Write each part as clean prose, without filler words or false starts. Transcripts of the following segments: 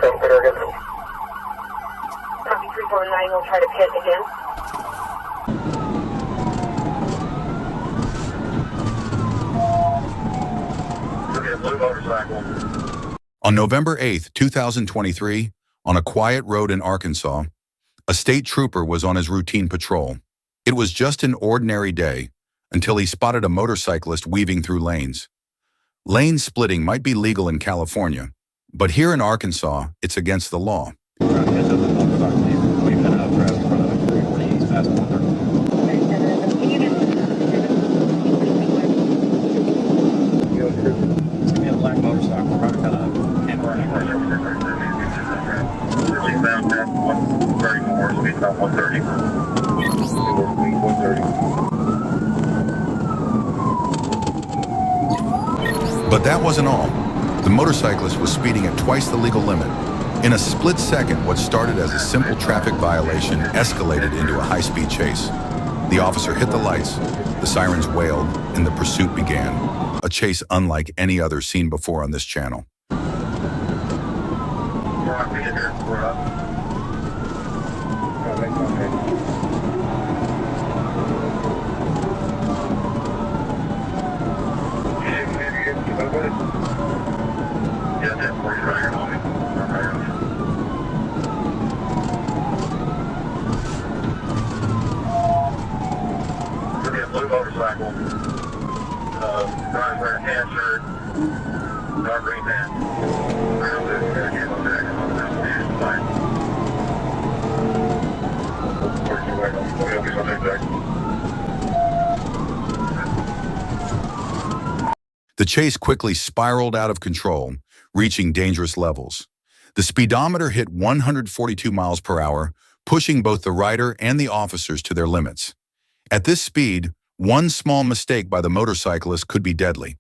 Copy 349, we'll try to pit again. Blue motorcycle. On November 8, 2023, on a quiet road in Arkansas, a state trooper was on his routine patrol. It was just an ordinary day until he spotted a motorcyclist weaving through lanes. Lane splitting might be legal in California, but here in Arkansas, it's against the law. But that wasn't all. The motorcyclist was speeding at twice the legal limit. In a split second, what started as a simple traffic violation escalated into a high-speed chase. The officer hit the lights, the sirens wailed, and the pursuit began. A chase unlike any other seen before on this channel. Blue motorcycle, guys wearing a tan shirt, dark green pants. The chase quickly spiraled out of control, reaching dangerous levels. The speedometer hit 142 miles per hour, pushing both the rider and the officers to their limits. At this speed, one small mistake by the motorcyclist could be deadly.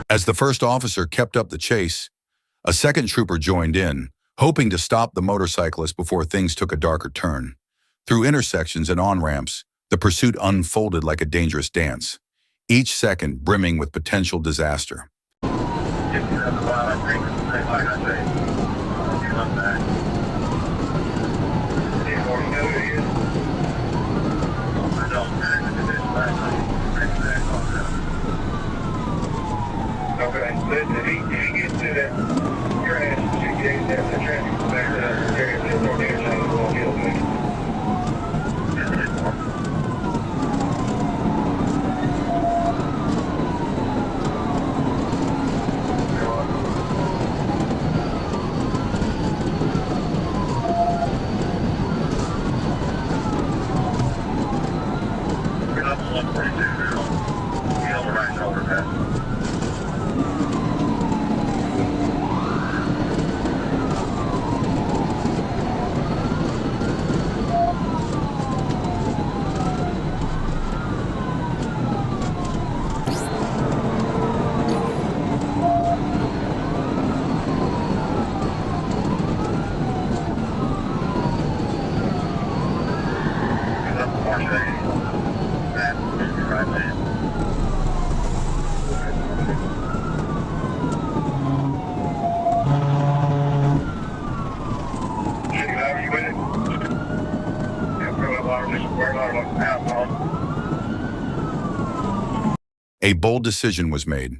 As the first officer kept up the chase, a second trooper joined in, hoping to stop the motorcyclist before things took a darker turn. Through intersections and on-ramps, the pursuit unfolded like a dangerous dance, each second brimming with potential disaster. Okay, so if he gets to that crash, you get the traffic back to the area of the organization, we'll get away. We're up to 142 now. Get on the right shoulder pass. A bold decision was made.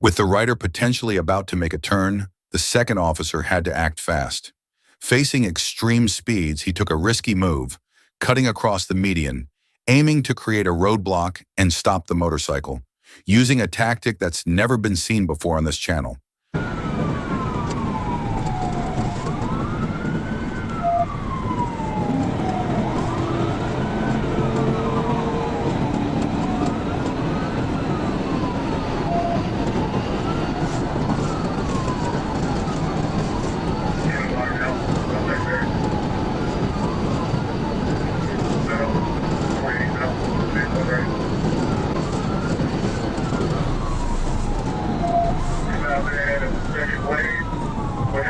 With the rider potentially about to make a turn, the second officer had to act fast. Facing extreme speeds, he took a risky move, cutting across the median, aiming to create a roadblock and stop the motorcycle, using a tactic that's never been seen before on this channel.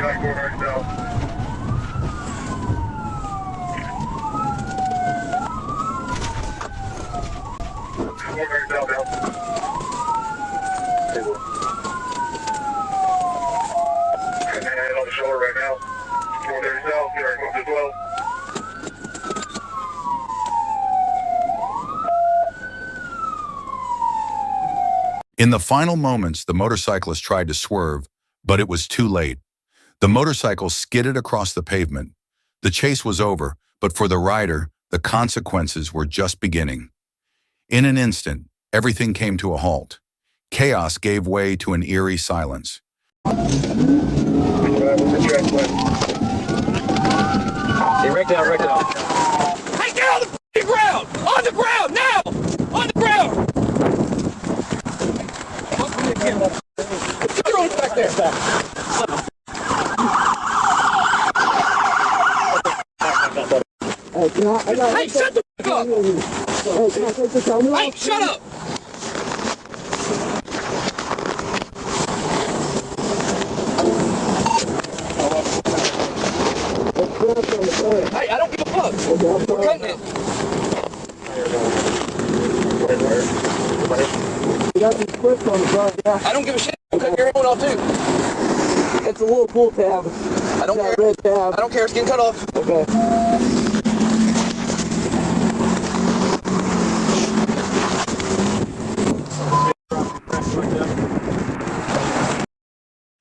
29 corner south. 430 southbound. And on the shoulder right now. 430 south, get our equipment as well. In the final moments, the motorcyclist tried to swerve, but it was too late. The motorcycle skidded across the pavement. The chase was over, but for the rider, the consequences were just beginning. In an instant, everything came to a halt. Chaos gave way to an eerie silence. Hey, wreck down. Hey, get on the ground! On the ground, now! On the ground! Get your own back there. Hey, shut the fuck up! Hey, shut up! Hey, I don't give a fuck. We're cutting it. You got these clips on the front, yeah. I don't give a shit. I'm cutting your own off too. It's a little pull tab. I don't care. Red tab. I don't care. It's getting cut off. Okay.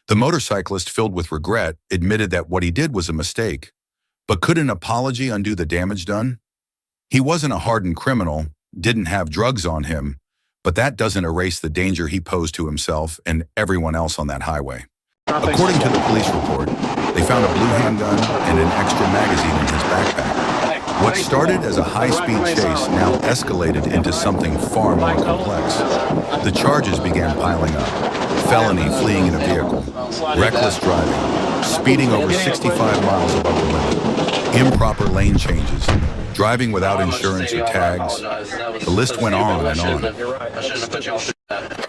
The motorcyclist, filled with regret, admitted that what he did was a mistake. But could an apology undo the damage done? He wasn't a hardened criminal, didn't have drugs on him, but that doesn't erase the danger he posed to himself and everyone else on that highway. According to the police report, they found a blue handgun and an extra magazine in his backpack. What started as a high-speed chase now escalated into something far more complex. The charges began piling up. Felony fleeing in a vehicle, reckless driving, speeding over 65 miles above the limit, improper lane changes, driving without insurance or tags. The list went on and on. I shouldn't have put you on that.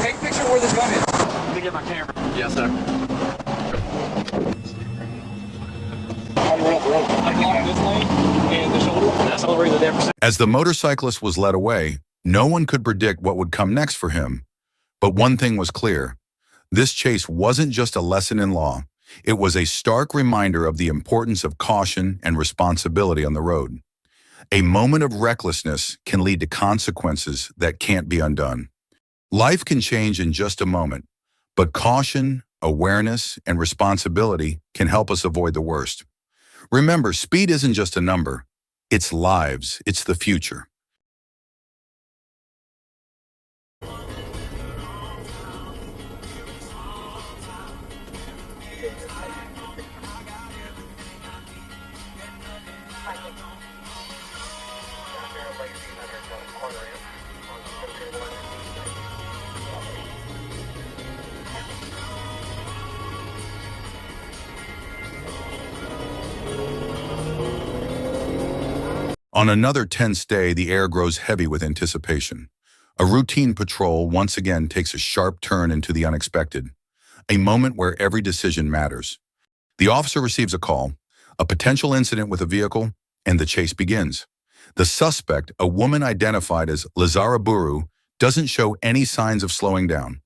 Take a picture of where this gun is. Let me get my camera. Yes, sir. As the motorcyclist was led away, no one could predict what would come next for him. But one thing was clear. This chase wasn't just a lesson in law. It was a stark reminder of the importance of caution and responsibility on the road. A moment of recklessness can lead to consequences that can't be undone. Life can change in just a moment, but caution, awareness, and responsibility can help us avoid the worst. Remember, speed isn't just a number. It's lives. It's the future. On another tense day, the air grows heavy with anticipation. A routine patrol once again takes a sharp turn into the unexpected, a moment where every decision matters. The officer receives a call, a potential incident with a vehicle, and the chase begins. The suspect, a woman identified as Lazara Buru, doesn't show any signs of slowing down.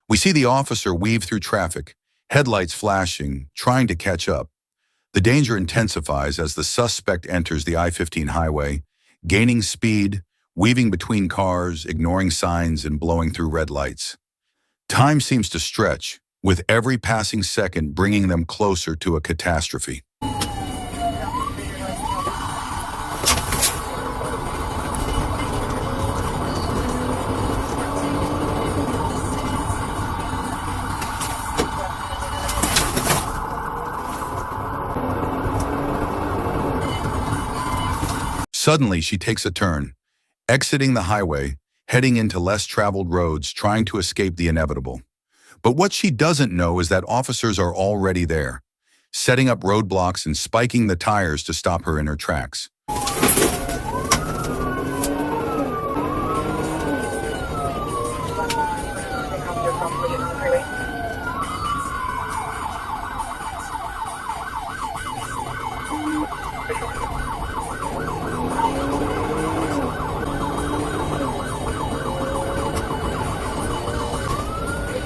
We see the officer weave through traffic, headlights flashing, trying to catch up. The danger intensifies as the suspect enters the I-15 highway, gaining speed, weaving between cars, ignoring signs, and blowing through red lights. Time seems to stretch, with every passing second bringing them closer to a catastrophe. Suddenly, she takes a turn, exiting the highway, heading into less traveled roads, trying to escape the inevitable. But what she doesn't know is that officers are already there, setting up roadblocks and spiking the tires to stop her in her tracks.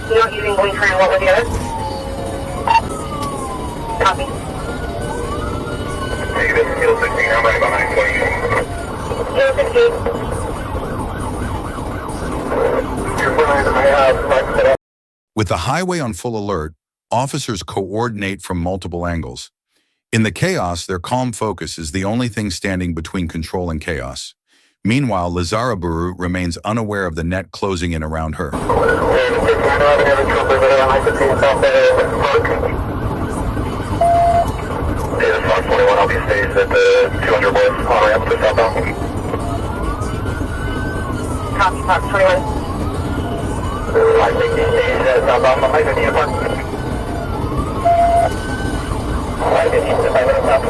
You're not using blinker, and what were the others? Copy. Hey, this is Hill 16. How many behind 20? Hill 16. You're behind my house. With the highway on full alert, officers coordinate from multiple angles. In the chaos, their calm focus is the only thing standing between control and chaos. Meanwhile, Lazaraburu remains unaware of the net closing in around her. I'll be staged at the 200 west on ramp to southbound. Copy, Fox 21. I think he's staged at southbound from Hyper Near Park. I think he's 5 minutes south.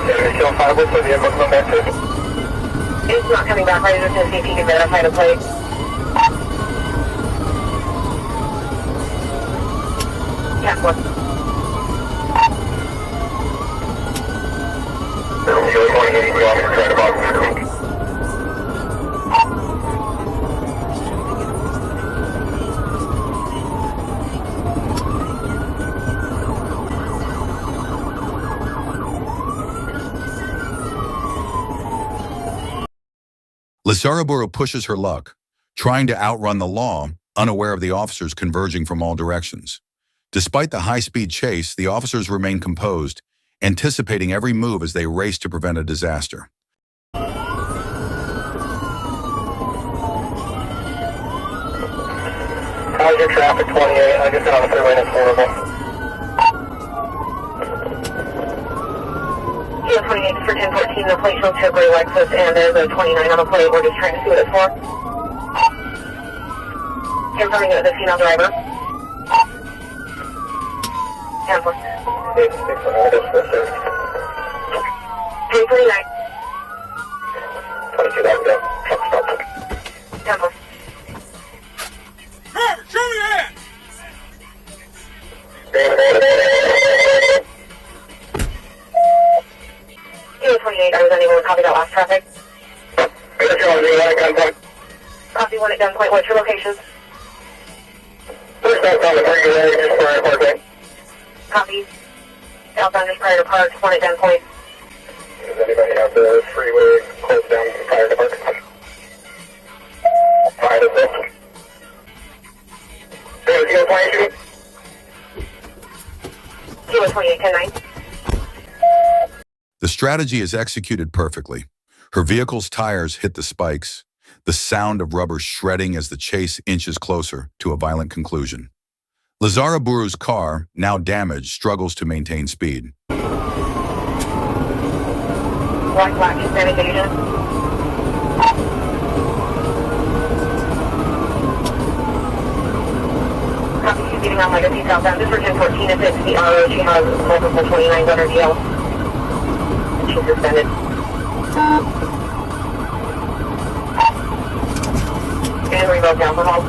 There's still 5 with the vehicle come back to. It's not coming back. I was just going to see if you can verify the plate. Yeah, what? You're going to be off trying to box. Lazaraburu pushes her luck, trying to outrun the law, unaware of the officers converging from all directions. Despite the high-speed chase, the officers remain composed, anticipating every move as they race to prevent a disaster. How's your traffic 28? I just got on the freeway and it's horrible. Hill 28 for 1014. The plate shows Hickory Lexus, and there's a 29 on the plate. We're just trying to see what it's for. Confirming it was a female driver. 10-4. 1049. 22,000 down. Truck stopped. 10-4. Show me that! Hill 28, I was unable to copy that last traffic. Copy 1 at gunpoint. What's your location? First up on the freeway, just prior to Parkway. Copy. Southbound just prior to Park, 1 at gunpoint. Does anybody have the freeway closed down prior to Park? Prior to this. Kilo 22. Kilo 28, 10-9. The strategy is executed perfectly. Her vehicle's tires hit the spikes, the sound of rubber shredding as the chase inches closer to a violent conclusion. Lazaraburu's car, now damaged, struggles to maintain speed. White flag, Hispanic agent. Copy, she's getting on Legacy southbound. This for 1014. If it's the RO, she has multiple 29s on her deal. And she's suspended. And revoked alcohol.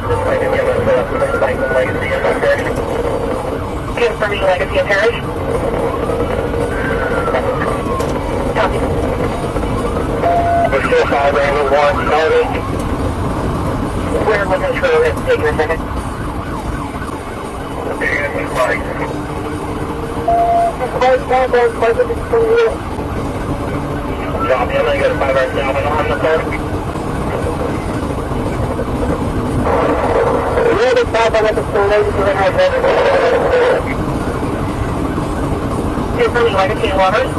Confirming Legacy and Parish. Copy. We're still 5 and 1 starting. We're looking through. It's taking a second. And Mike. Drop in, I got a 5 hour 7 on the phone. Confirming legacy and waters.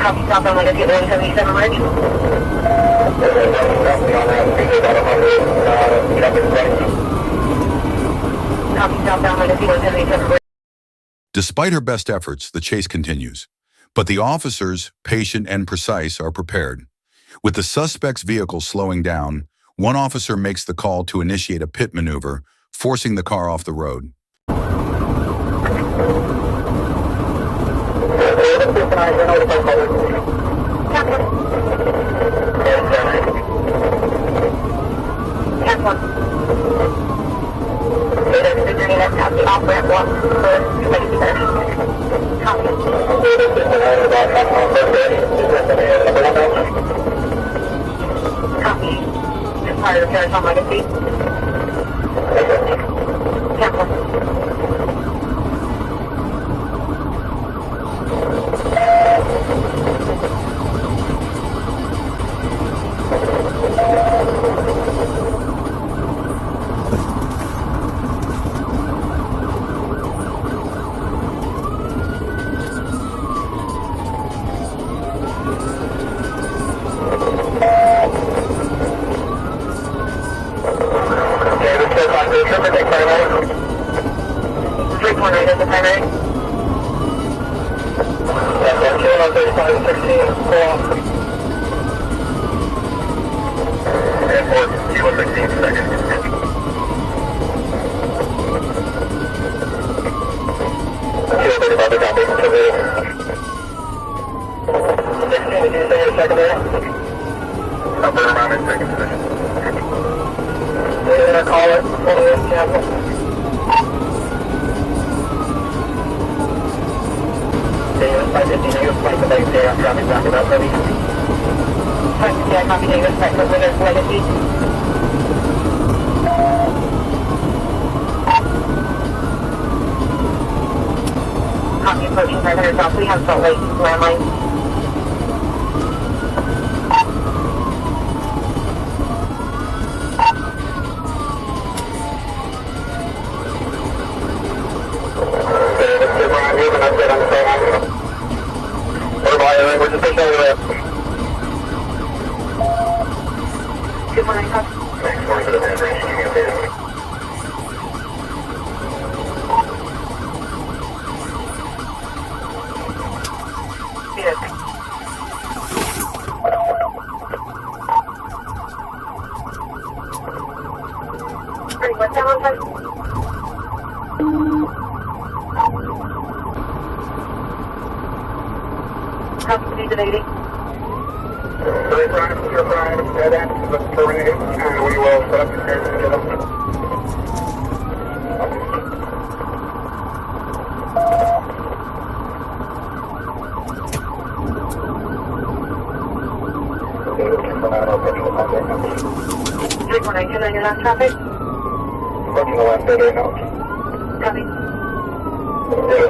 Copy, southbound legacy at 177 Ridge. Copy, southbound legacy 177 Ridge. Despite her best efforts, the chase continues. But the officers, patient and precise, are prepared. With the suspect's vehicle slowing down, one officer makes the call to initiate a pit maneuver, forcing the car off the road. Copy. Prior repairs on legacy. Cancel. Copy, approaching 500 south. We have Salt Lake landline. Good morning, what's that on time? Copy, speed of 80. You're fine, dead end, let's terminate, and we will set up the stairs and get them. Can I get on traffic? Looking the left right now. Copy.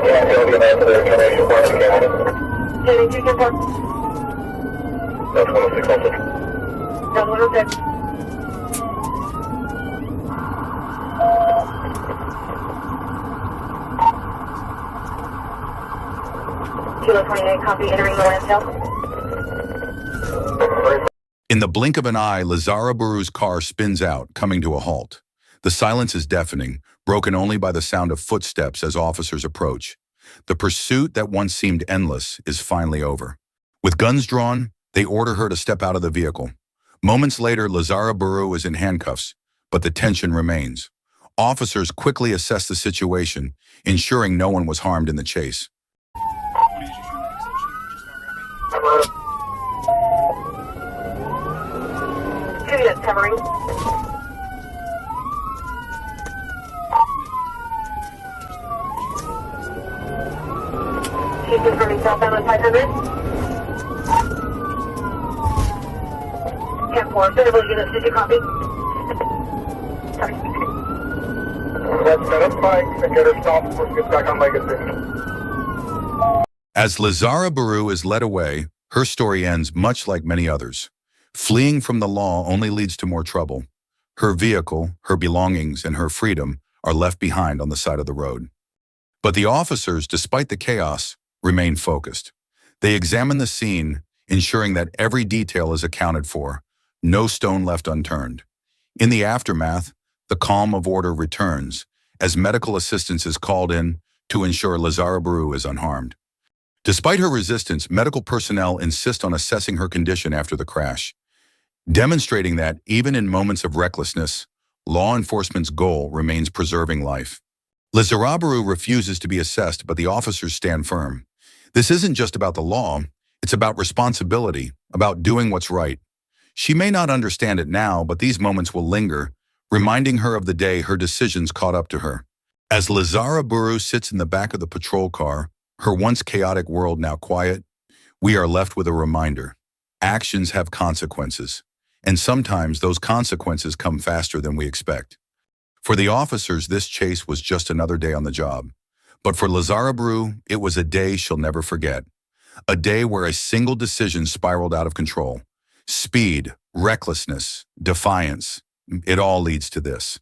Yeah, it'll be an answer to the termination part again. Jenny, 2 confirm. That's 106 also. That's 106. Kilo 28, copy, entering the landfill. In the blink of an eye, Lazara Baru's car spins out, coming to a halt. The silence is deafening, broken only by the sound of footsteps as officers approach. The pursuit that once seemed endless is finally over. With guns drawn, they order her to step out of the vehicle. Moments later, Lazara Baru is in handcuffs, but the tension remains. Officers quickly assess the situation, ensuring no one was harmed in the chase. Units covering. She's confirming southbound on 500. 10-4, suitable units, did you copy? Sorry. Let's set up spike and get her stopped before she gets back on Legacy. As Lazara Baru is led away, her story ends much like many others. Fleeing from the law only leads to more trouble. Her vehicle, her belongings, and her freedom are left behind on the side of the road. But the officers, despite the chaos, remain focused. They examine the scene, ensuring that every detail is accounted for, no stone left unturned. In the aftermath, the calm of order returns as medical assistance is called in to ensure Lazara Baru is unharmed. Despite her resistance, medical personnel insist on assessing her condition after the crash, demonstrating that even in moments of recklessness, law enforcement's goal remains preserving life. Lazara Baru refuses to be assessed, but the officers stand firm. This isn't just about the law, it's about responsibility, about doing what's right. She may not understand it now, but these moments will linger, reminding her of the day her decisions caught up to her. As Lazara Baru sits in the back of the patrol car, her once chaotic world now quiet, we are left with a reminder. Actions have consequences, and sometimes those consequences come faster than we expect. For the officers, this chase was just another day on the job. But for Lazara Baru, it was a day she'll never forget. A day where a single decision spiraled out of control. Speed, recklessness, defiance, it all leads to this.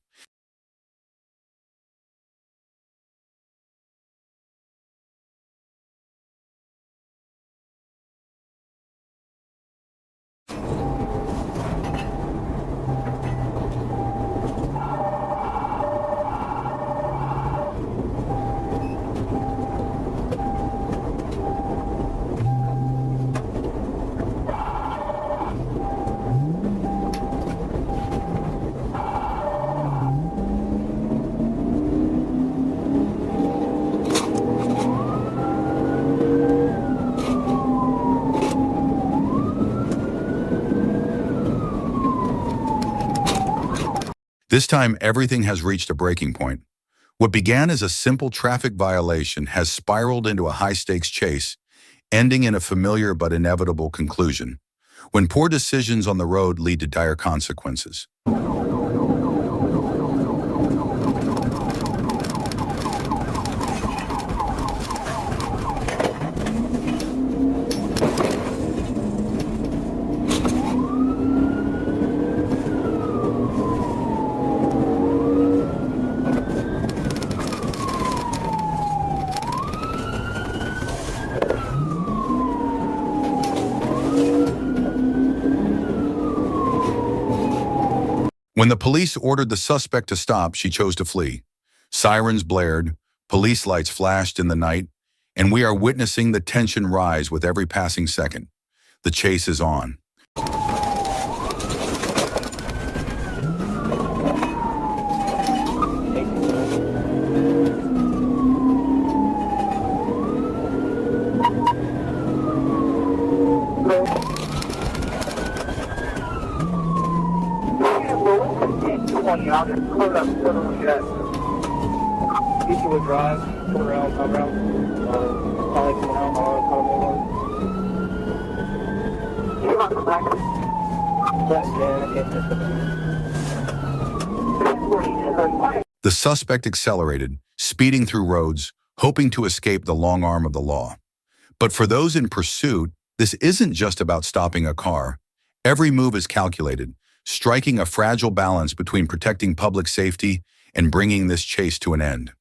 This time, everything has reached a breaking point. What began as a simple traffic violation has spiraled into a high-stakes chase, ending in a familiar but inevitable conclusion. When poor decisions on the road lead to dire consequences. When the police ordered the suspect to stop, she chose to flee. Sirens blared, police lights flashed in the night, and we are witnessing the tension rise with every passing second. The chase is on. Each would drive, turn around, come around, probably come out, The suspect accelerated, speeding through roads, hoping to escape the long arm of the law. But for those in pursuit, this isn't just about stopping a car. Every move is calculated, striking a fragile balance between protecting public safety and bringing this chase to an end.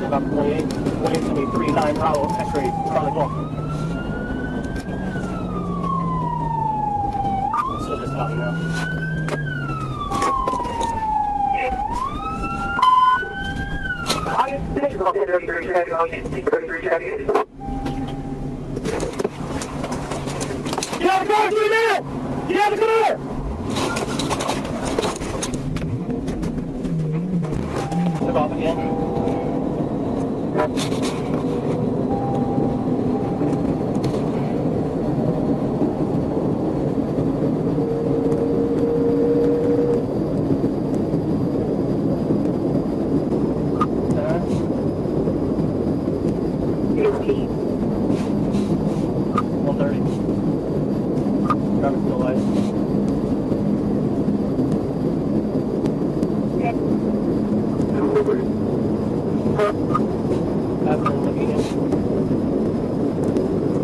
About 28, 23, 9. Bravo, X-ray, Charlie Ball. So just stopping now. Get out of the car, do it now! Get out of the car! Took off again.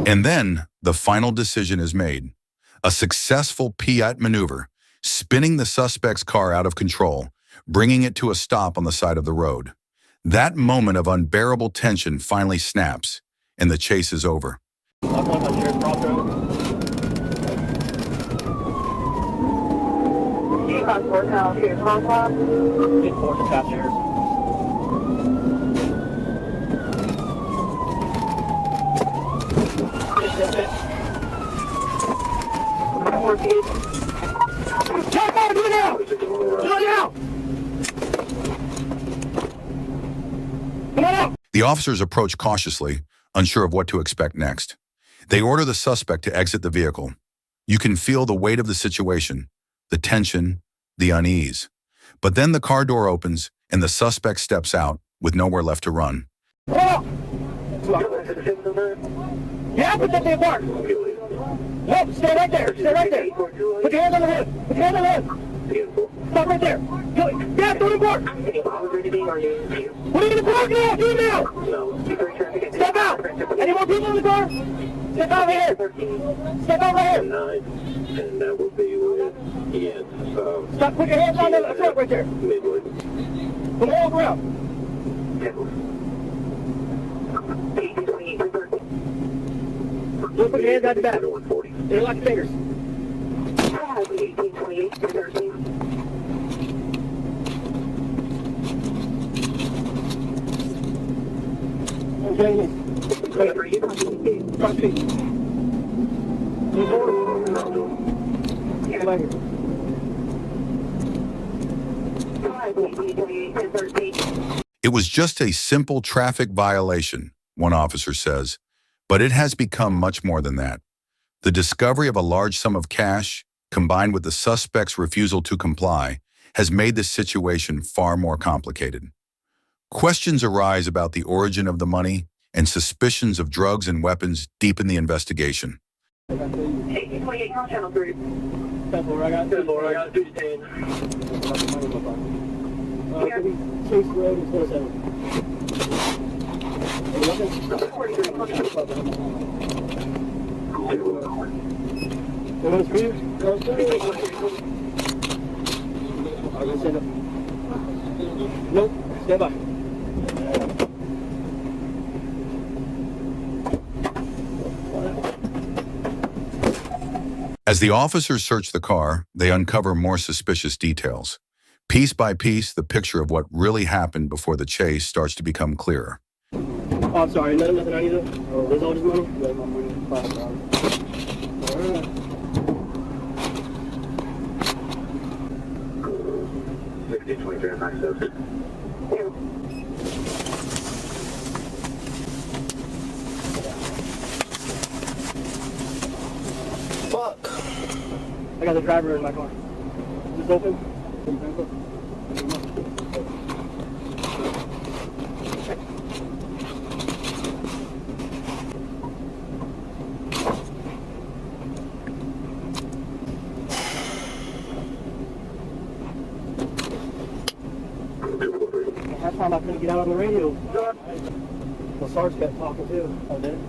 And then the final decision is made. A successful Piat maneuver, spinning the suspect's car out of control, bringing it to a stop on the side of the road. That moment of unbearable tension finally snaps, and the chase is over. The officers approach cautiously, unsure of what to expect next. They order the suspect to exit the vehicle. You can feel the weight of the situation, the tension, the unease. But then the car door opens and the suspect steps out with nowhere left to run. Yeah, put that thing apart. Nope, stay right there. Stay right there. Put your hands on the hood. Put your hands on the hood. Stop right there. Yeah, throw it in park. What are you going to park now? Do it now. Step out. Any more people in the car? Step out here. Step out right here. And that will be with Ian. Stop. Put your hands on the front right there. Come on, walk around. Just put your hands out the back. They lock your fingers. Okay. Front feet. Move forward. Come back here. It was just a simple traffic violation, one officer says, but it has become much more than that. The discovery of a large sum of cash, combined with the suspect's refusal to comply, has made the situation far more complicated. Questions arise about the origin of the money, and suspicions of drugs and weapons deepen the investigation. 28 channel 3. 10-4, I got 10-4, I got 2-10. Chase Road is 107. Nope, stand by. As the officers search the car, they uncover more suspicious details. Piece by piece, the picture of what really happened before the chase starts to become clearer. Oh, I'm sorry, nothing I need to. Oh, there's all this money? Yeah, my money. $5. Alright. 1623 976. Fuck. I got the driver in my car. Is this open? That's time I couldn't get out on the radio. Well, Sarge kept talking too. Oh, did it?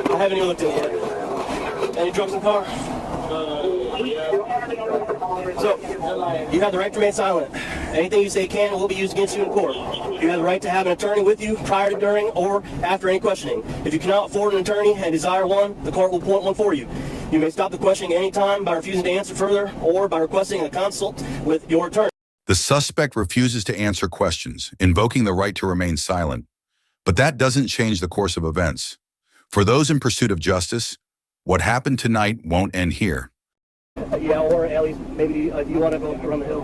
I haven't even looked at it yet. Any drugs in the car? So, you have the right to remain silent. Anything you say can and will be used against you in court. You have the right to have an attorney with you prior to, during, or after any questioning. If you cannot afford an attorney and desire one, the court will appoint one for you. You may stop the questioning at any time by refusing to answer further or by requesting a consult with your attorney. The suspect refuses to answer questions, invoking the right to remain silent. But that doesn't change the course of events. For those in pursuit of justice, what happened tonight won't end here. Yeah, or at least maybe you want to go around the hill.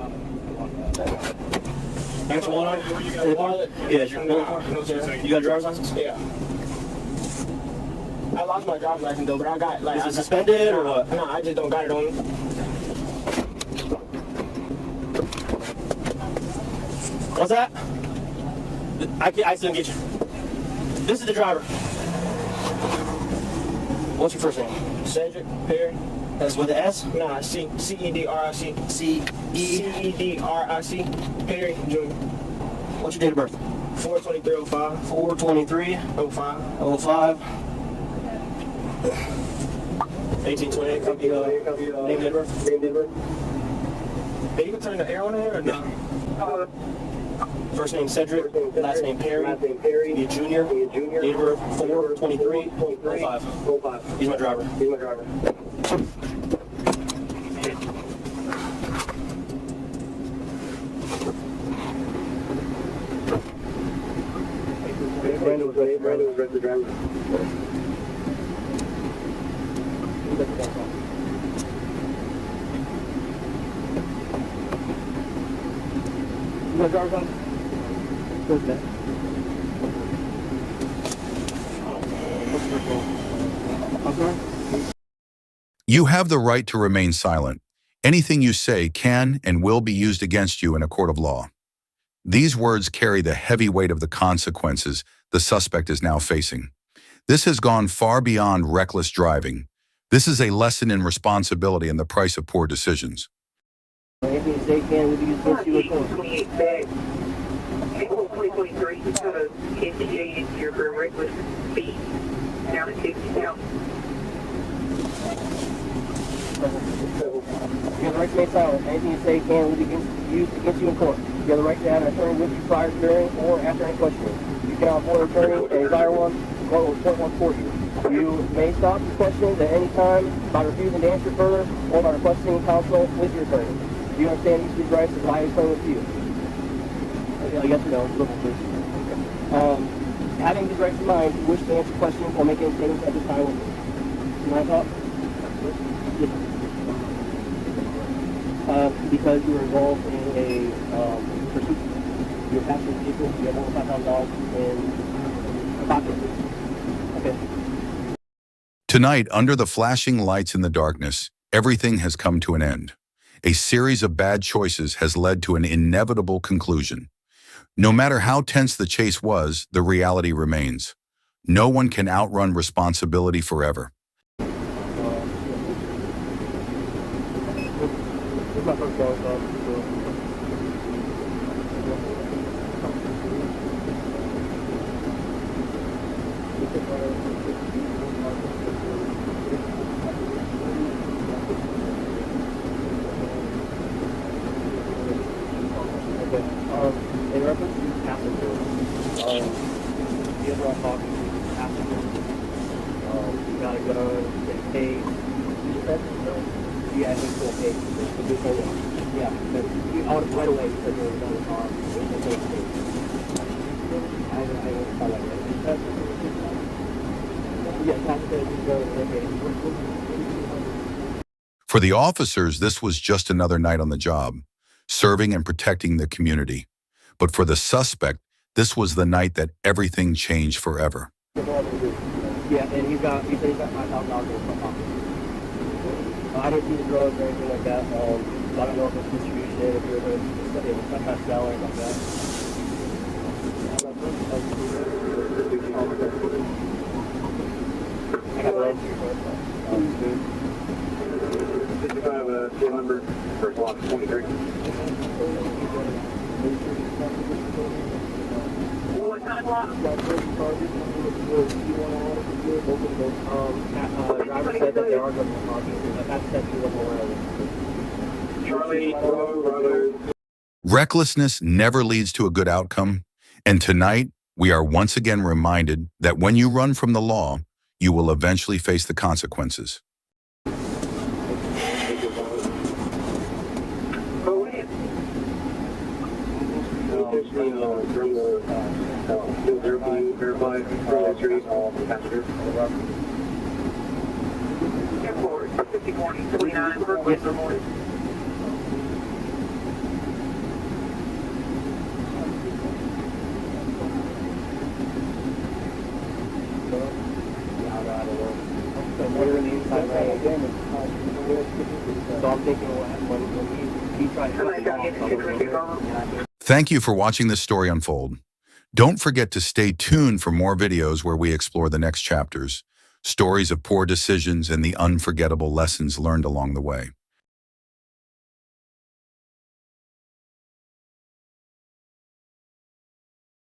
Action108? Yeah, you got a driver's license? Yeah. I lost my driver's license though, but I got like. Is it suspended or what? No, I just don't got it on me. What's that? I still get you. This is the driver. What's your first name? Cedric Perry. That's with the S? Nah, C-E-D-R-I-C. C-E-D-R-I-C. Perry Jr. What's your date of birth? 4/23/05. 4/23/05. 05. 1828. Copy. Name and date of birth? Hey, you can turn the air on here or no? First name Cedric, last name Perry, be a junior, date of birth 4/23/05. He's my driver. Brandon was ready to drive. You got a driver's license? What's that? I'm sorry? You have the right to remain silent. Anything you say can and will be used against you in a court of law. These words carry the heavy weight of the consequences the suspect is now facing. This has gone far beyond reckless driving. This is a lesson in responsibility and the price of poor decisions. Anything you say can will be used against you in court. 2023, initiated your reckless speed down at 60 now. You have the right to remain silent. Anything you say can will be used against you in court. You have the right to have an attorney with you prior to, during, or after any questioning. You cannot afford an attorney and desire one, the court will appoint one for you. You may stop the questioning at any time by refusing to answer further or by requesting counsel with your attorney. Do you understand each of these rights as I explain them to you? Yes or no? Look, please. Having these rights in mind, you wish to answer questions or make any statements at this time with me. You want to talk? Yes. Because you were involved in a pursuit. You were passing a vehicle, you have over $5,000 in a pocket. Okay. Tonight, under the flashing lights in the darkness, everything has come to an end. A series of bad choices has led to an inevitable conclusion. No matter how tense the chase was, the reality remains. No one can outrun responsibility forever. This is my first call, so in reference to passenger, the overall talking to passenger, you got a gun, get paid. Yeah, I think so. Okay. Yeah, but you out right away because you're in the car. I understand that. Yeah, passenger is going okay. For the officers, this was just another night on the job, serving and protecting the community. But for the suspect, this was the night that everything changed forever. Yeah, and he said he's got $5,000 in his pocket. I didn't see the drugs or anything like that. So I don't know if it's distribution, if you're going to some kind of sell or anything like that. I got the food. 55, tail number, first block 23. What kind of block? Driver said that there are going to be parking. That's Charlie, Bravo. Recklessness never leads to a good outcome, and tonight we are once again reminded that when you run from the law, you will eventually face the consequences. We're in the inside lane. So I'm thinking when he tried to Thank you for watching this story unfold. Don't forget to stay tuned for more videos where we explore the next chapters, stories of poor decisions and the unforgettable lessons learned along the way.